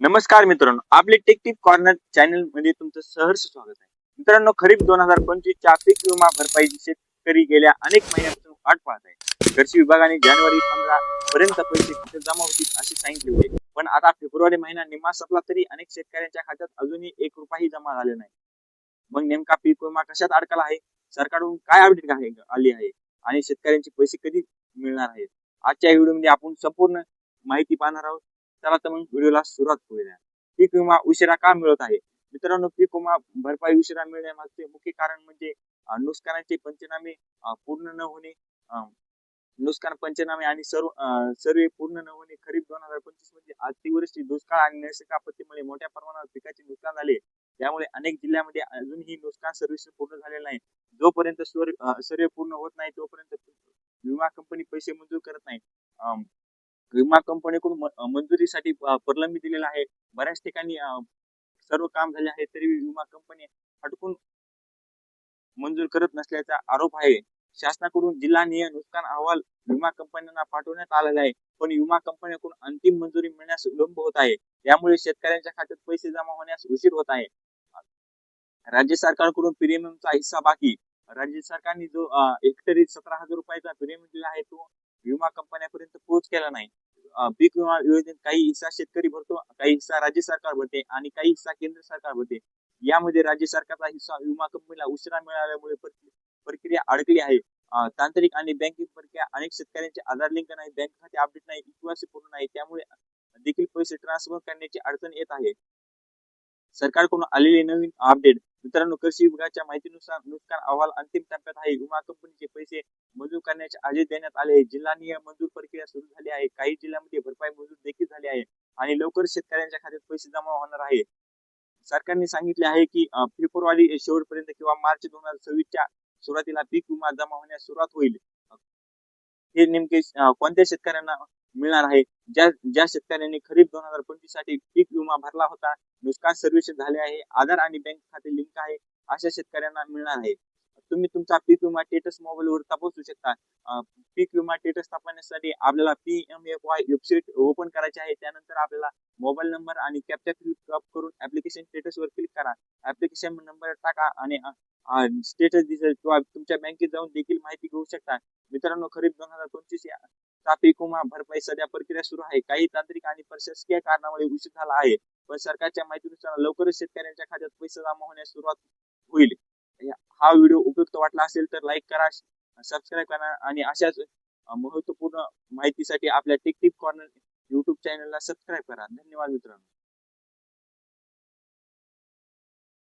नमस्कार मित्रांनो, आपले टेक टिप कॉर्नर चॅनल मध्ये तुमचं सहर्ष स्वागत आहे. मित्रांनो, खरीप 2025 च्या पीक विमा भरपाईची शेतकरी गेल्या अनेक महिन्यांपासून वाट पाहत आहे. कृषी विभागाने जानेवारी 15 पर्यंत पैसे खात्यात जमा होतील असे सांगितले होते, पण आता फेब्रुवारी महिना निम्मा संपला तरी अनेक शेतकऱ्यांच्या खात्यात अजूनही 1 रुपयाही जमा झाले नाही. मग नेमका पीक विमा कशात अडकला आहे, सरकारकडून काय अपडेट आली आहे आणि शेतकऱ्यांचे पैसे कधी मिळणार आहेत, आजच्या व्हिडिओमध्ये आपण संपूर्ण माहिती पाहणार आहोत. चला तर मग व्हिडिओला सुरुवात करूया. पीक विमा उशिरा का मिळत आहे? मित्रांनो, पीक विमा भरपाई उशिरा मिळण्यामागचे मुख्य कारण म्हणजे नुकसानाचे पंचनामे पूर्ण न होणे, नुकसान पंचनामे आणि सर्वे पूर्ण न होणे. खरीप 2025 मध्ये अतिवृष्टी, दुष्काळ आणि नैसर्गिक आपत्तीमुळे मोठ्या प्रमाणावर पिकाचे नुकसान झाले. त्यामुळे अनेक जिल्ह्यांमध्ये अजूनही नुकसान सर्व्हिस पूर्ण झालेले नाही. जोपर्यंत सर्वे पूर्ण होत नाही तोपर्यंत विमा कंपनी पैसे मंजूर करत नाही. विमा कंपनीकडून मंजुरीसाठी प्रलंबित दिलेला आहे. बऱ्याच ठिकाणी सर्व काम झाले आहे तरी विमा कंपनी अडकून मंजूर करत नसल्याचा आरोप आहे. शासनाकडून जिल्हानिहाय नुकसान अहवाल विमा कंपन्यांना पाठवण्यात आलेला आहे, पण विमा कंपन्यांकडून अंतिम मंजुरी मिळण्यास विलंब होत आहे. यामुळे शेतकऱ्यांच्या खात्यात पैसे जमा होण्यास उशीर होत आहे. राज्य सरकारकडून प्रीमियमचा हिस्सा बाकी. राज्य सरकारने जो हेक्टरी 17,000 रुपयाचा प्रीमियम दिला आहे तो विमा कंपन्यांपर्यंत पोहोच केला नाही. पीक विमा योजनेत काही हिस्सा शेतकरी भरतो, काही हिस्सा राज्य सरकार भरते आणि काही हिस्सा केंद्र सरकार भरते. यामध्ये राज्य सरकारचा हिस्सा विमा कंपनीला उशिरा मिळाल्यामुळे प्रक्रिया अडकली आहे. तांत्रिक आणि बँकिंग प्रक्रिया, अनेक शेतकऱ्यांचे आधार लिंक नाही, बँक खाते अपडेट नाही, केवायसी पूर्ण नाही, त्यामुळे देखील पैसे ट्रान्सफर करण्याची अडचण येत आहे. सरकारकडून आलेले नवीन अपडेट. मित्रांनो, कृषी विभागाच्या माहितीनुसार नुकसान अहवाल अंतिम टप्प्यात आहे. विमा कंपनीचे पैसे मंजूर करण्याचे आदेश देण्यात आले. जिल्हानिहाय मंजूर प्रक्रिया सुरू झाली आहे. काही जिल्ह्यांमध्ये भरपाई मंजूर देखील झाली आहे आणि लवकर शेतकऱ्यांच्या खात्यात पैसे जमा होणार आहे. सरकारने सांगितले आहे की फेब्रुवारी शेवटपर्यंत किंवा मार्च 2026 च्या सुरुवातीला पीक विमा जमा होण्यास सुरुवात होईल. हे नेमके कोणत्या शेतकऱ्यांना मिळणार आहे? ज्या शेतकऱ्यांनी खरीप 2025 साठी पीक विमा भरला होता, नुकसान सर्वेक्षण झाले आहे, आधार आणि बँक खाते लिंक आहे, अशा शेतकऱ्यांना मिळणार आहे. तुम्ही तुमचा पीक विमा स्टेटस मोबाईलवर तपासू शकता. पीक विमा स्टेटस तपासण्यासाठी आपल्याला PMFY वेबसाईट ओपन करायची आहे. त्यानंतर आपल्याला मोबाईल नंबर आणि कॅप्चा क्लिक करून ऍप्लिकेशन स्टेटस वर क्लिक करा. ऍप्लिकेशन नंबर टाका आणि स्टेटस दिसेल किंवा तुमच्या बँकेत जाऊन देखील माहिती घेऊ शकता. मित्रांनो, खरीप 2025 चा पीक विमा भरपाई सध्या प्रक्रिया सुरू आहे. काही तांत्रिक आणि प्रशासकीय कारणामुळे उशीर झाला आहे, पण सरकारच्या माहितीनुसार लवकरच शेतकऱ्यांच्या खात्यात पैसे जमा होण्यास सुरुवात होईल. हा व्हिडिओ उपयुक्त वाटला असेल तर लाईक करा, सबस्क्राईब करा आणि अशाच महत्त्वपूर्ण माहितीसाठी आपल्या टेक टिप कॉर्नर YouTube चॅनलला सबस्क्राईब करा. धन्यवाद मित्रांनो.